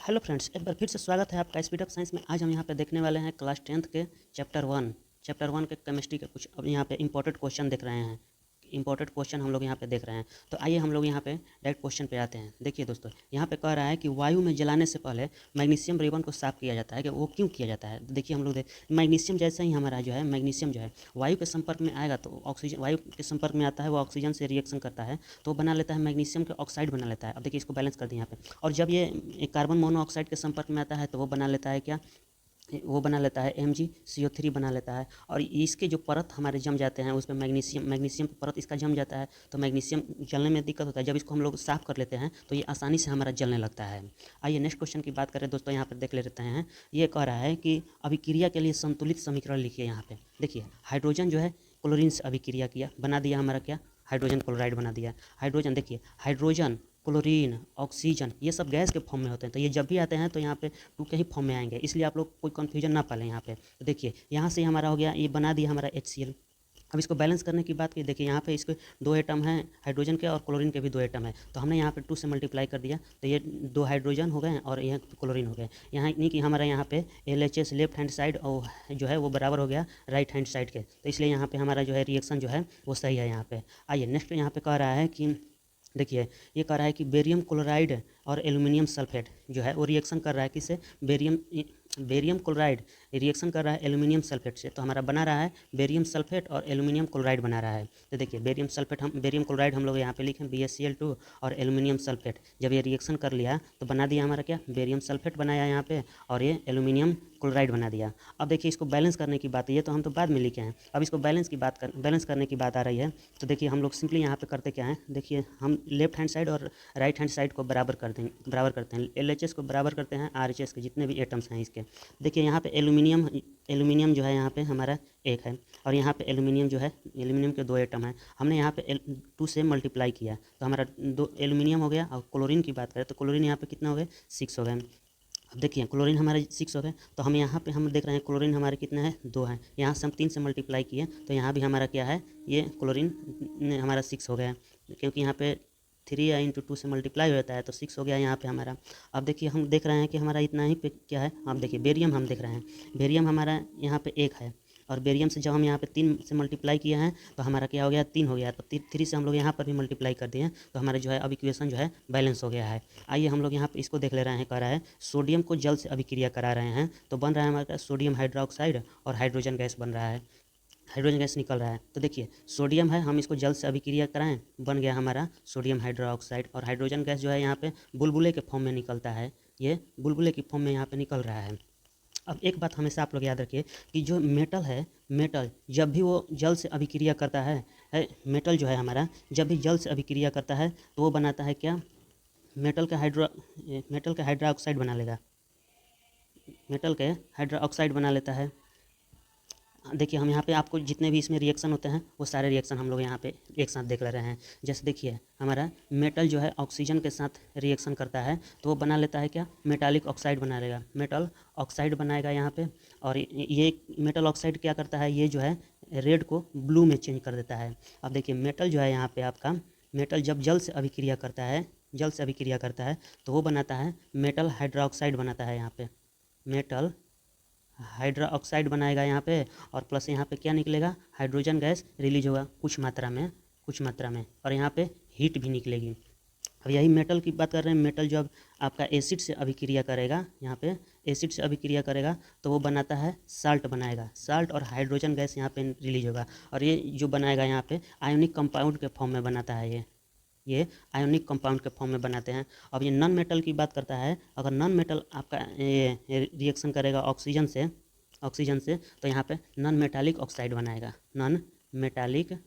Hello friends, एक बार फिर से स्वागत है आपका स्पीड ऑफ साइंस में। आज हम यहाँ पे देखने वाले हैं क्लास 10th के चैप्टर वन के केमिस्ट्री के कुछ अब यहाँ पे इंपॉर्टेंट क्वेश्चन देख रहे हैं। इंपॉर्टेंट क्वेश्चन हम लोग यहाँ पे देख रहे हैं। तो आइए हम लोग यहाँ पे डायरेक्ट क्वेश्चन पे आते हैं। देखिए दोस्तों, यहाँ पे कह रहा है कि वायु में जलाने से पहले मैग्नीशियम रिबन को साफ किया जाता है कि वो क्यों किया जाता है। देखिए हम लोग मैग्नीशियम जैसे ही हमारा जो है मैग्नीशियम जो है वायु के संपर्क में आएगा तो ऑक्सीजन वायु के संपर्क में आता है, वो ऑक्सीजन से रिएक्शन करता है तो वो बना लेता है मैग्नीशियम के ऑक्साइड बना लेता है। अब देखिए इसको बैलेंस कर दिए यहाँ पे। और जब ये कार्बन मोनोऑक्साइड के संपर्क में आता है तो वो बना लेता है क्या, वो बना लेता है MgCO3 बना लेता है। और इसके जो परत हमारे जम जाते हैं उस पर मैग्नीशियम की परत इसका जम जाता है तो मैग्नीशियम जलने में दिक्कत होता है। जब इसको हम लोग साफ़ कर लेते हैं तो ये आसानी से हमारा जलने लगता है। आइए नेक्स्ट क्वेश्चन की बात करें दोस्तों, यहाँ पर देख लेते हैं। ये कह रहा है कि अभिक्रिया के लिए संतुलित समीकरण लिखिए। यहाँ पे देखिए हाइड्रोजन जो है क्लोरीन से अभिक्रिया किया, बना दिया हमारा क्या, हाइड्रोजन क्लोराइड बना दिया। हाइड्रोजन देखिए, हाइड्रोजन क्लोरीन ऑक्सीजन ये सब गैस के फॉर्म में होते हैं, तो ये जब भी आते हैं तो यहाँ पे टू के ही फॉर्म में आएंगे, इसलिए आप लोग कोई कन्फ्यूजन ना पालें यहाँ पे। तो देखिए यहाँ से हमारा हो गया, ये बना दिया हमारा HCl। अब इसको बैलेंस करने की बात की, देखिए यहाँ पे इसके दो एटम हैं हाइड्रोजन के और क्लोरीन के भी दो एटम है, तो हमने यहाँ पे 2 से मल्टीप्लाई कर दिया तो ये 2 हाइड्रोजन हो गए और यह क्लोरीन हो गए। यहाँ नहीं कि हमारा यहाँ पे LHS लेफ्ट हैंड साइड और जो है वो बराबर हो गया राइट हैंड साइड के, तो इसलिए यहाँ पे हमारा जो है रिएक्शन जो है वो सही है यहाँ पे। आइए नेक्स्ट यहाँ पे कह रहा है कि देखिए ये कह रहा है कि बेरियम क्लोराइड और एल्युमिनियम सल्फेट जो है वो रिएक्शन कर रहा है किससे, बेरियम क्लोराइड रिएक्शन कर रहा है एल्युमिनियम सल्फेट से, तो हमारा बना रहा है बेरियम सल्फेट और एल्युमिनियम क्लोराइड बना रहा है। तो देखिए बेरियम क्लोराइड हम लोग यहाँ पे लिखें BaCl2 और एल्युमिनियम सल्फेट, जब ये रिएक्शन कर लिया तो बना दिया हमारा क्या, बेरियम सल्फेट बनाया यहाँ पे और ये एल्युमिनियम क्लोराइड बना दिया। अब देखिए इसको बैलेंस करने की बात है, ये तो हम तो बाद में लिखे हैं, अब इसको बैलेंस करने की बात आ रही है। तो देखिए हम लोग सिंपली यहाँ पे करते क्या है, देखिए हम लेफ्ट हैंड साइड और राइट हैंड साइड को बराबर करते हैं। LHS को बराबर करते हैं RHS के जितने भी एटम्स हैं इसके। देखिए यहाँ पे एल्युमिनियम जो है यहाँ पे हमारा एक है और यहाँ पे एल्युमिनियम जो है, एल्युमिनियम के 2 एटम हैं, हमने यहाँ पे 2 से मल्टीप्लाई किया तो हमारा 2 एल्युमिनियम हो गया। और क्लोरीन की बात करें तो क्लोरीन यहाँ पे कितना हो गए, 6 हो गए। अब देखिए क्लोरीन हमारे 6 हो गए, तो हम यहाँ पे हम देख रहे हैं क्लोरीन हमारे कितना है, 2 है। यहाँ से हम 3 से मल्टीप्लाई किए तो यहाँ भी हमारा क्या है, ये क्लोरीन हमारा 6 हो गया, क्योंकि यहाँ पे 3 या इंटू 2 से मल्टीप्लाई हो जाता है तो 6 हो गया यहाँ पे हमारा। अब देखिए हम देख रहे हैं कि हमारा इतना ही पे क्या है, आप देखिए बेरियम हम देख रहे हैं, बेरियम हमारा यहाँ पे 1 है और बेरियम से जब हम यहाँ पे 3 से मल्टीप्लाई किए हैं तो हमारा क्या हो गया, 3 हो गया। तो 3 से हम लोग यहाँ पर भी मल्टीप्लाई कर दिए हैं तो हमारा जो है अब इक्वेशन जो है बैलेंस हो गया है। आइए हम लोग यहाँ पे इसको देख ले रहे हैं, कह रहा है सोडियम को जल से अभिक्रिया करा रहे हैं तो बन रहा है हमारे पास सोडियम हाइड्रोक्साइड और हाइड्रोजन गैस बन रहा है, हाइड्रोजन गैस निकल रहा है। तो देखिए सोडियम है, हम इसको जल से अभिक्रिया कराएं, बन गया हमारा सोडियम हाइड्रोक्साइड और हाइड्रोजन गैस जो है यहाँ पे बुलबुले के फॉर्म में निकलता है, ये बुलबुले की फॉर्म में यहाँ पे निकल रहा है। अब एक बात हमेशा आप लोग याद रखिए कि जो मेटल है, मेटल जब भी वो जल से अभिक्रिया करता है मेटल जो है हमारा जब भी जल से अभिक्रिया करता है तो वो बनाता है क्या, मेटल का हाइड्रोक्साइड बना लेगा, मेटल के हाइड्रोक्साइड बना लेता है। देखिए हम यहाँ पे आपको जितने भी इसमें रिएक्शन होते हैं वो सारे रिएक्शन हम लोग यहाँ पे एक साथ देख ले रहे हैं। जैसे देखिए हमारा मेटल जो है ऑक्सीजन के साथ रिएक्शन करता है तो वो बना लेता है क्या, मेटालिक ऑक्साइड बना लेगा, मेटल ऑक्साइड बनाएगा यहाँ पे। और ये मेटल ऑक्साइड क्या करता है, ये जो है रेड को ब्लू में चेंज कर देता है। अब देखिए मेटल जो है यहाँ पे आपका, मेटल जब जल से अभिक्रिया करता है तो वो बनाता है मेटल हाइड्रोक्साइड बनाता है यहाँ पे, मेटल हाइड्रोक्साइड बनाएगा यहाँ पे और प्लस यहाँ पे क्या निकलेगा, हाइड्रोजन गैस रिलीज होगा कुछ मात्रा में और यहाँ पे हीट भी निकलेगी। अब यही मेटल की बात कर रहे हैं, मेटल जब आपका एसिड से अभिक्रिया करेगा, यहाँ पे एसिड से अभिक्रिया करेगा तो वो बनाता है साल्ट बनाएगा, साल्ट और हाइड्रोजन गैस यहाँ पे रिलीज होगा और ये जो बनाएगा यहाँ पे आयोनिक कंपाउंड के फॉर्म में बनाता है, ये आयोनिक कंपाउंड के फॉर्म में बनाते हैं। अब ये नॉन मेटल की बात करता है, अगर नॉन मेटल आपका ये रिएक्शन करेगा ऑक्सीजन से तो यहाँ पे नॉन मेटालिक ऑक्साइड बनाएगा, नॉन मेटालिक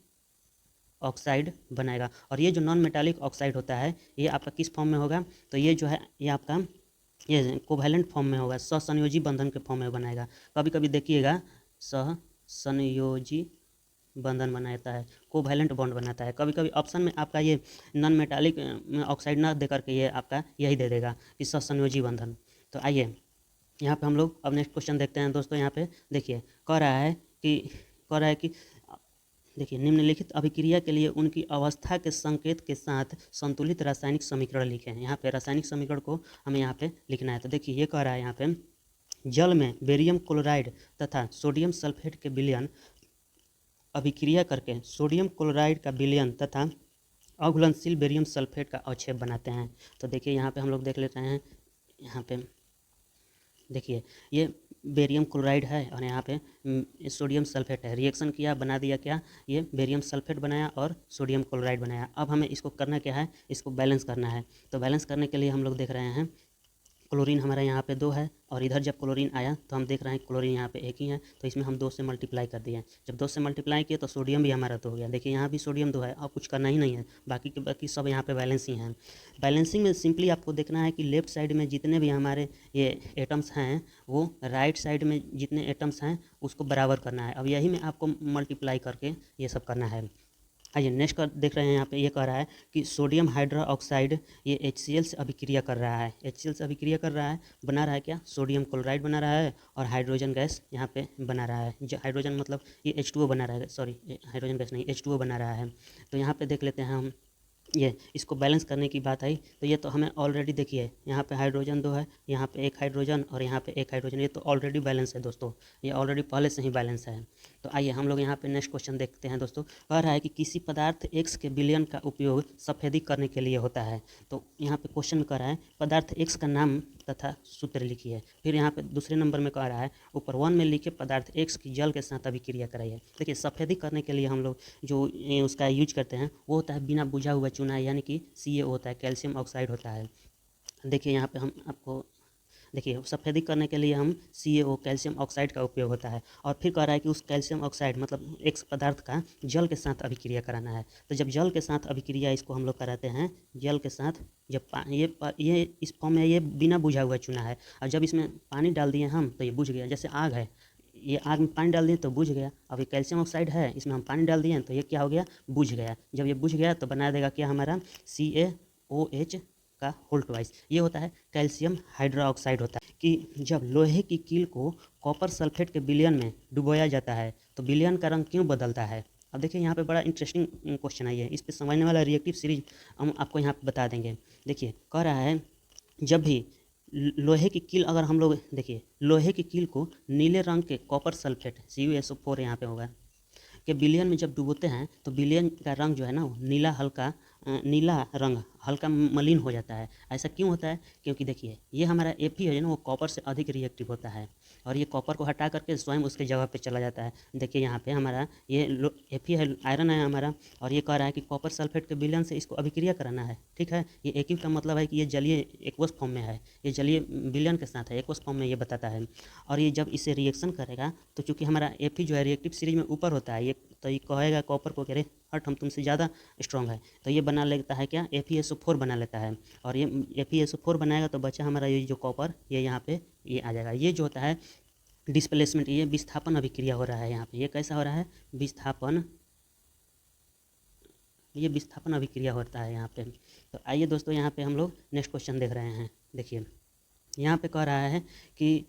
ऑक्साइड बनाएगा। और ये जो नॉन मेटालिक ऑक्साइड होता है ये आपका किस फॉर्म में होगा, तो ये जो है ये आपका ये कोवैलेंट फॉर्म में होगा, सहसंयोजी बंधन के फॉर्म में बनाएगा। कभी कभी देखिएगा सहसंयोजी बंधन बनाता है, कोवैलेंट बॉन्ड बनाता है। कभी कभी ऑप्शन में आपका ये नॉन मेटालिक ऑक्साइड ना दे करके ये आपका यही दे देगा कि सहसंयोजी बंधन। तो आइए यहाँ पे हम लोग अब नेक्स्ट क्वेश्चन देखते हैं दोस्तों। यहाँ पे देखिए कह रहा है कि देखिए निम्नलिखित अभिक्रिया के लिए उनकी अवस्था के संकेत के साथ संतुलित रासायनिक समीकरण लिखें। यहाँ पे रासायनिक समीकरण को हमें यहाँ पे लिखना है। तो देखिए ये कह रहा है यहाँ पे जल में बेरियम क्लोराइड तथा सोडियम सल्फेट के विलयन अभिक्रिया करके सोडियम क्लोराइड का विलयन तथा अघुलनशील बेरियम सल्फेट का अवक्षेप बनाते हैं। तो देखिए यहाँ पे हम लोग देख लेते हैं। यहाँ पे देखिए ये बेरियम क्लोराइड है और यहाँ पे सोडियम सल्फेट है। रिएक्शन किया, बना दिया क्या, ये बेरियम सल्फेट बनाया और सोडियम क्लोराइड बनाया। अब हमें इसको करना क्या है, इसको बैलेंस करना है। तो बैलेंस करने के लिए हम लोग देख रहे हैं क्लोरीन हमारा यहाँ पे 2 है और इधर जब क्लोरीन आया तो हम देख रहे हैं क्लोरीन यहाँ पे 1 ही है, तो इसमें हम 2 से मल्टीप्लाई कर दिए। जब 2 से मल्टीप्लाई किए तो सोडियम भी हमारा 2 हो गया। देखिए यहाँ भी सोडियम 2 है, अब कुछ करना ही नहीं है, बाकी के बाकी सब यहाँ पे बैलेंस ही हैं। बैलेंसिंग में सिंपली आपको देखना है कि लेफ्ट साइड में जितने भी हमारे ये एटम्स हैं वो राइट साइड में जितने एटम्स हैं उसको बराबर करना है। अब यही में आपको मल्टीप्लाई करके ये सब करना है। आइए नेक्स्ट कर देख रहे हैं। यहाँ पे ये कह रहा है कि सोडियम हाइड्रो ऑक्साइड ये HCl से अभिक्रिया कर रहा है। HCl से अभिक्रिया कर रहा है, बना रहा है क्या, सोडियम क्लोराइड बना रहा है और हाइड्रोजन गैस यहाँ पे बना रहा है। जो हाइड्रोजन मतलब ये H2O बना रहा है, सॉरी हाइड्रोजन गैस नहीं, H2O बना रहा है। तो यहाँ पे देख लेते हैं हम, ये इसको बैलेंस करने की बात आई तो ये तो हमें ऑलरेडी देखिए यहाँ पे हाइड्रोजन 2 है, यहाँ पे 1 हाइड्रोजन और यहाँ पे 1 हाइड्रोजन, ये तो ऑलरेडी बैलेंस है दोस्तों, ये ऑलरेडी पहले से ही बैलेंस है। तो आइए हम लोग यहाँ पे नेक्स्ट क्वेश्चन देखते हैं दोस्तों। कह रहा है कि किसी पदार्थ X के विलयन का उपयोग सफेदी करने के लिए होता है। तो यहाँ पे क्वेश्चन कर रहा है पदार्थ X का नाम तथा सूत्र लिखिए। फिर यहाँ पे दूसरे नंबर में कह रहा है ऊपर 1 में लिखे पदार्थ X की जल के साथ अभिक्रिया कराइए। देखिए सफेदी करने के लिए हम लोग जो उसका यूज करते हैं वो होता है बिना बुझा हुआ चूना, यानी कि CaO होता है, कैल्शियम ऑक्साइड होता है। देखिए यहाँ पे हम आपको देखिए सफेदी करने के लिए हम CaO कैल्शियम ऑक्साइड का उपयोग होता है। और फिर कह रहा है कि उस कैल्शियम ऑक्साइड मतलब X पदार्थ का जल के साथ अभिक्रिया कराना है। तो जब जल के साथ अभिक्रिया इसको हम लोग कराते हैं, जल के साथ जब ये इस फॉर्म में ये बिना बुझा हुआ चूना है, और जब इसमें पानी डाल दिए हम तो ये बुझ गया। जैसे आग है, ये आग में पानी डाल दिए तो बुझ गया। अब ये कैल्शियम ऑक्साइड है, इसमें हम पानी डाल दिए तो ये क्या हो गया, बुझ गया। जब ये बुझ गया तो बना देगा क्या हमारा CaOH का होल ट्वाइस। ये होता है कैल्शियम हाइड्रोक्साइड होता है। कि जब लोहे की कील को कॉपर सल्फेट के विलयन में डुबोया जाता है तो विलयन का रंग क्यों बदलता है। अब देखिए यहाँ पे बड़ा इंटरेस्टिंग क्वेश्चन है ये, इस पे समझने वाला रिएक्टिव सीरीज हम आपको यहाँ पे बता देंगे। देखिए कह रहा है जब भी लोहे की कील, अगर हम लोग देखिए लोहे की कील को नीले रंग के कॉपर सल्फेट CuSO4 यहाँ पे होगा कि विलयन में जब डुबोते हैं तो विलयन का रंग जो है ना वो नीला हल्का नीला रंग हल्का मलिन हो जाता है। ऐसा क्यों होता है, क्योंकि देखिए ये हमारा Fe है ना वो कॉपर से अधिक रिएक्टिव होता है और ये कॉपर को हटा करके स्वयं उसके जगह पे चला जाता है। देखिए यहाँ पे हमारा ये Fe है, आयरन है हमारा, और ये कह रहा है कि कॉपर सल्फेट के विलयन से इसको अभिक्रिया कराना है। ठीक है, ये एक्व का मतलब है कि ये जलीय एक्वस फॉर्म में है, ये जलीय विलयन के साथ है, एक्वस फॉर्म में ये बताता है। और ये जब इसे रिएक्शन करेगा तो चूँकि हमारा Fe जो है रिएक्टिव सीरीज में ऊपर होता है, ये तो ये कहेगा कॉपर को, कह रहे हट हम तुमसे ज़्यादा स्ट्रॉन्ग है, तो ये बना लेता है क्या, FeSO4 बना लेता है। और ये FeSO4 बनाएगा तो बचा हमारा ये जो कॉपर, ये यहाँ पे ये आ जाएगा। ये जो होता है डिस्प्लेसमेंट, ये विस्थापन अभिक्रिया हो रहा है यहाँ पे। ये कैसा हो रहा है, विस्थापन, ये विस्थापन अभिक्रिया होता है यहाँ पे। तो आइए दोस्तों यहाँ पे हम लोग नेक्स्ट क्वेश्चन देख रहे हैं। देखिए यहाँ पे कह रहा है कि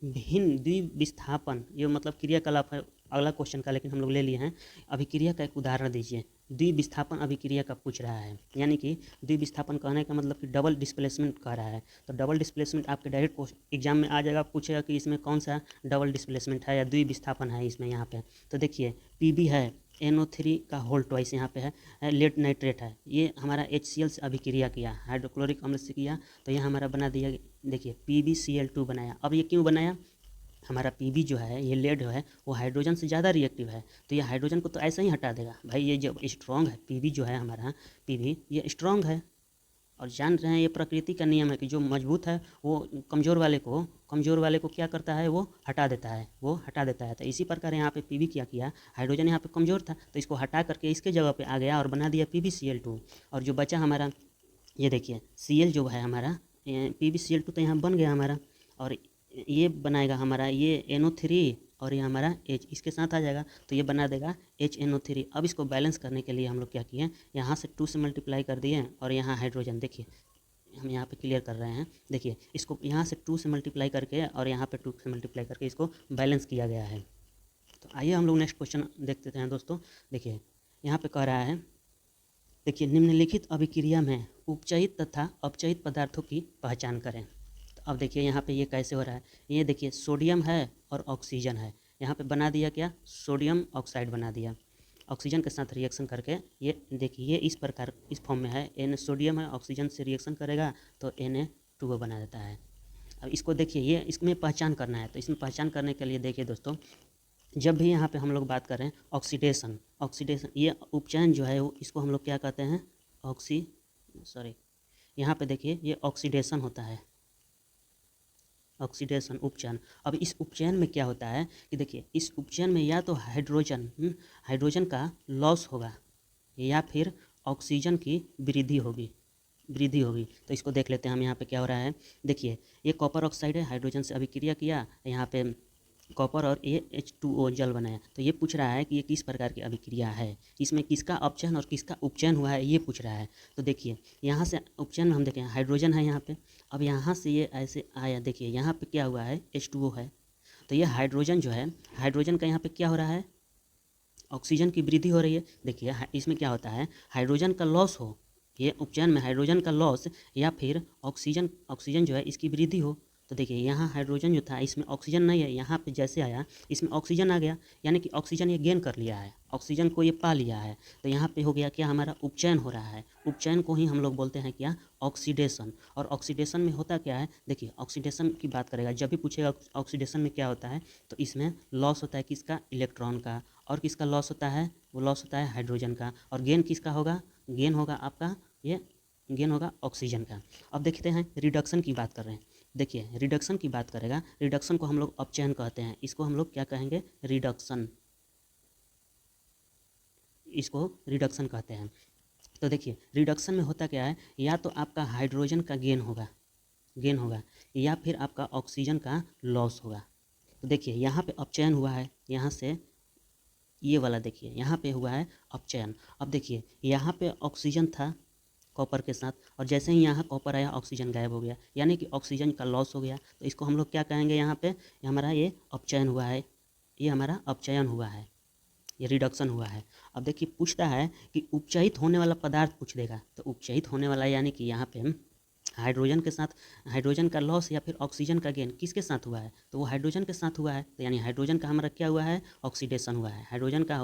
भिन्न द्विविस्थापन, ये मतलब क्रियाकलाप है अगला क्वेश्चन का, लेकिन हम लोग ले लिए हैं। अभिक्रिया का एक उदाहरण दीजिए। द्विविस्थापन अभिक्रिया का पूछ रहा है, यानी कि द्विविस्थापन कहने का मतलब कि डबल डिस्प्लेसमेंट कह रहा है। तो डबल डिस्प्लेसमेंट आपके डायरेक्ट एग्जाम में आ जाएगा, पूछेगा कि इसमें कौन सा डबल डिस्प्लेसमेंट है या द्विविस्थापन है इसमें यहाँ पे। तो देखिए Pb है, NO3 का होल ट्वाइस यहाँ पे है, लेड नाइट्रेट है, ये हमारा HCl से अभिक्रिया किया, हाइड्रोक्लोरिक अम्ल से किया, तो ये हमारा बना दिया। देखिए PbCl2 बनाया। अब ये क्यों बनाया, हमारा Pb जो है ये लेड है वो हाइड्रोजन से ज़्यादा रिएक्टिव है, तो ये हाइड्रोजन को तो ऐसे ही हटा देगा भाई। ये जब स्ट्रॉन्ग है Pb जो है हमारा, Pb ये स्ट्रॉन्ग है, और जान रहे हैं ये प्रकृति का नियम है कि जो मजबूत है वो कमज़ोर वाले को क्या करता है, वो हटा देता है, तो इसी प्रकार यहाँ पे Pb क्या किया, हाइड्रोजन यहाँ पे कमज़ोर था तो इसको हटा करके इसके जगह पे आ गया और बना दिया PbCl2। और जो बचा हमारा, ये देखिए Cl जो है हमारा, PbCl2 तो यहाँ बन गया हमारा, और ये बनाएगा हमारा ये NO3 और ये हमारा H इसके साथ आ जाएगा, तो ये बना देगा HNO3। अब इसको बैलेंस करने के लिए हम लोग क्या किए, यहाँ से 2 से मल्टीप्लाई कर दिए और यहाँ हाइड्रोजन, देखिए हम यहाँ पे क्लियर कर रहे हैं। देखिए इसको यहाँ से 2 से मल्टीप्लाई करके और यहाँ पे 2 से मल्टीप्लाई करके इसको बैलेंस किया गया है। तो आइए हम लोग नेक्स्ट क्वेश्चन देखते हैं दोस्तों। देखिए यहाँ पे कह रहा है, देखिए निम्नलिखित अभिक्रिया में उपचयित तथा अपचयित पदार्थों की पहचान करें। तो अब देखिए यहाँ पे ये कैसे हो रहा है। ये देखिए सोडियम है और ऑक्सीजन है, यहाँ पे बना दिया क्या, सोडियम ऑक्साइड बना दिया। ऑक्सीजन के साथ रिएक्शन करके ये देखिए ये इस प्रकार इस फॉर्म में है। Na सोडियम है, ऑक्सीजन से रिएक्शन करेगा तो Na2O बना देता है। अब इसको देखिए ये इसमें पहचान करना है। तो इसमें पहचान करने के लिए देखिए दोस्तों, जब भी यहाँ पे हम लोग बात करें ऑक्सीडेशन ये उपचयन जो है इसको हम लोग क्या कहते हैं, यहाँ पे देखिए ये ऑक्सीडेशन होता है, ऑक्सीडेशन उपचयन। अब इस उपचयन में क्या होता है कि देखिए इस उपचयन में या तो हाइड्रोजन का लॉस होगा या फिर ऑक्सीजन की वृद्धि होगी। तो इसको देख लेते हैं हम यहाँ पे क्या हो रहा है। देखिए ये कॉपर ऑक्साइड है, हाइड्रोजन से अभिक्रिया किया, यहाँ पे कॉपर और H2O जल बनाया। तो ये पूछ रहा है कि ये किस प्रकार की अभिक्रिया है, इसमें किसका अपचयन और किसका उपचयन हुआ है ये पूछ रहा है। तो देखिए यहाँ से उपचयन में हम देखें हाइड्रोजन है यहाँ पे, अब यहाँ से ये ऐसे आया, देखिए यहाँ पे क्या हुआ है, H2O है। तो ये हाइड्रोजन जो है, हाइड्रोजन का यहाँ पे क्या हो रहा है, ऑक्सीजन की वृद्धि हो रही है। देखिए इसमें क्या होता है, हाइड्रोजन का लॉस हो, ये उपचयन में हाइड्रोजन का लॉस या फिर ऑक्सीजन जो है इसकी वृद्धि हो। तो देखिए यहाँ हाइड्रोजन जो था इसमें ऑक्सीजन नहीं है, यहाँ पे जैसे आया इसमें ऑक्सीजन आ गया, यानी कि ऑक्सीजन ये गेन कर लिया है, ऑक्सीजन को ये पा लिया है। तो यहाँ पे हो गया क्या, हमारा उपचयन हो रहा है। उपचयन को ही हम लोग बोलते हैं क्या, ऑक्सीडेशन। और ऑक्सीडेशन में होता क्या है, देखिए ऑक्सीडेशन की बात करेगा जब भी पूछेगा ऑक्सीडेशन में क्या होता है, तो इसमें लॉस होता है किसका, इलेक्ट्रॉन का। और किसका लॉस होता है, वो लॉस होता है हाइड्रोजन का। और गेन किसका होगा, गेन होगा आपका ये गेन होगा ऑक्सीजन का। अब देखते हैं रिडक्शन की बात कर रहे हैं। देखिए रिडक्शन की बात करेगा, रिडक्शन को हम लोग अपचयन कहते हैं, इसको हम लोग क्या कहेंगे, रिडक्शन, इसको रिडक्शन कहते हैं। तो देखिए रिडक्शन में होता क्या है, या तो आपका हाइड्रोजन का गेन होगा या फिर आपका ऑक्सीजन का लॉस होगा। तो देखिए यहाँ पे अपचयन हुआ है, यहाँ से ये वाला देखिए यहाँ पे हुआ है अपचयन। अब देखिए यहाँ पे ऑक्सीजन था कॉपर के साथ, और जैसे ही यहाँ कॉपर आया ऑक्सीजन गायब हो गया, यानी कि ऑक्सीजन का लॉस हो गया। तो इसको हम लोग क्या कहेंगे, यहाँ पे हमारा ये अपचयन हुआ है, ये हमारा अपचयन हुआ है, ये रिडक्शन हुआ है। अब देखिए पूछता है कि उपचयित होने वाला पदार्थ पूछ देगा। तो उपचयित होने वाला यानी कि यहाँ पे हाइड्रोजन के साथ हाइड्रोजन का लॉस या फिर ऑक्सीजन का गेन किसके साथ हुआ है, तो वो हाइड्रोजन के साथ हुआ है। तो यानी हाइड्रोजन का हमारा क्या हुआ है, ऑक्सीडेशन हुआ है। हाइड्रोजन का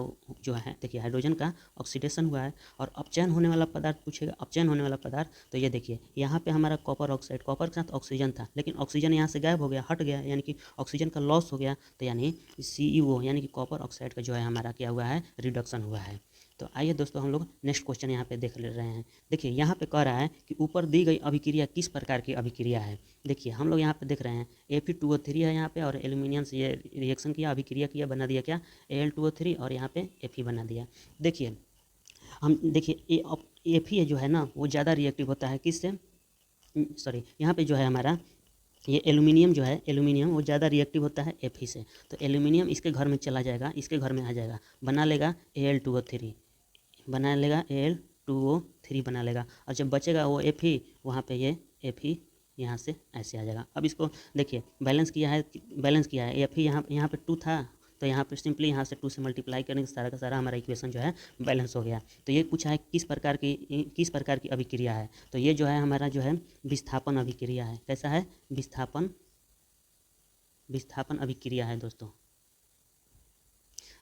जो है देखिए हाइड्रोजन का ऑक्सीडेशन हुआ है। और अपचयन होने वाला पदार्थ पूछेगा, अपचयन होने वाला पदार्थ, तो ये देखिए यहाँ पे हमारा कॉपर ऑक्साइड, कॉपर के साथ ऑक्सीजन था, लेकिन ऑक्सीजन यहाँ से गायब हो गया, हट गया, यानी कि ऑक्सीजन का लॉस हो गया। तो यानी CeO यानी कि कॉपर ऑक्साइड का जो है हमारा क्या हुआ है, रिडक्शन हुआ है। तो आइए दोस्तों हम लोग नेक्स्ट क्वेश्चन यहाँ पे देख ले रहे हैं। देखिए यहाँ पे कह रहा है कि ऊपर दी गई अभिक्रिया किस प्रकार की अभिक्रिया है। देखिए हम लोग यहाँ पे देख रहे हैं Fe2O3 है यहाँ पे, और एल्यूमिनियम से ये रिएक्शन किया, अभिक्रिया किया, बना दिया क्या, Al2O3, और यहाँ पे Fe बना दिया। देखिए हम देखिए Fe जो है ना वो ज़्यादा रिएक्टिव होता है किससे, यहाँ पे जो है हमारा ये एल्यूमिनियम जो है, एल्यूमिनियम वो ज़्यादा रिएक्टिव होता है Fe से। तो एल्यूमिनियम इसके घर में चला जाएगा, इसके घर में आ जाएगा, बना लेगा Al2O3, बना लेगा Al2O3 बना लेगा। और जब बचेगा वो Fe, वहाँ पे ये Fe यहाँ से ऐसे आ जाएगा। अब इसको देखिए बैलेंस किया है Fe यहाँ पे 2 था, तो यहाँ पे सिंपली यहाँ से 2 से मल्टीप्लाई करने से सारा का सारा हमारा इक्वेशन जो है बैलेंस हो गया। तो ये पूछा है किस प्रकार की अभिक्रिया है। तो ये जो है हमारा जो है विस्थापन अभिक्रिया है। कैसा है, विस्थापन अभिक्रिया है दोस्तों।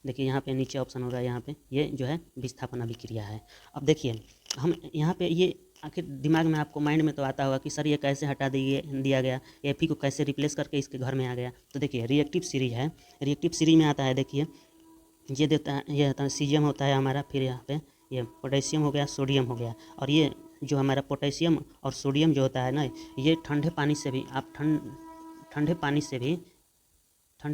देखिए यहाँ पे नीचे ऑप्शन होगा, यहाँ पे ये जो है विस्थापन अभिक्रिया है। अब देखिए हम यहाँ पे ये आखिर दिमाग में आपको माइंड में तो आता होगा कि सर ये कैसे हटा दिया गया, Fe को कैसे रिप्लेस करके इसके घर में आ गया। तो देखिए रिएक्टिव सीरीज है, रिएक्टिव सीरीज में आता है, देखिए ये देता है, ये होता है सीजियम होता है हमारा, फिर यहाँ पे ये पोटेशियम हो गया, सोडियम हो गया। और ये जो हमारा पोटेशियम और सोडियम जो होता है ना, ये ठंडे पानी से भी आप ठंडे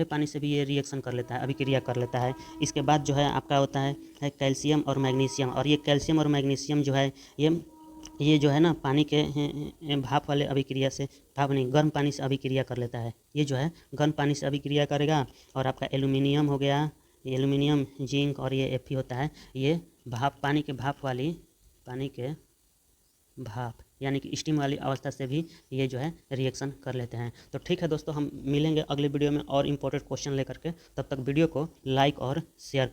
पानी से भी ये रिएक्शन कर लेता है, अभिक्रिया कर लेता है। इसके बाद जो है आपका होता है कैल्शियम और मैग्नीशियम। और ये कैल्शियम और मैग्नीशियम जो है ये जो है ना पानी के भाप वाले अभिक्रिया से, भाप नहीं गर्म पानी से अभिक्रिया कर लेता है। ये जो है गर्म पानी से अभिक्रिया करेगा। और आपका एल्यूमिनियम हो गया, एल्यूमिनियम, जिंक और ये Fe होता है, ये पानी के भाप यानी कि स्टीम वाली अवस्था से भी ये जो है रिएक्शन कर लेते हैं। तो ठीक है दोस्तों, हम मिलेंगे अगले वीडियो में और इम्पोर्टेंट क्वेश्चन लेकर के। तब तक वीडियो को लाइक और शेयर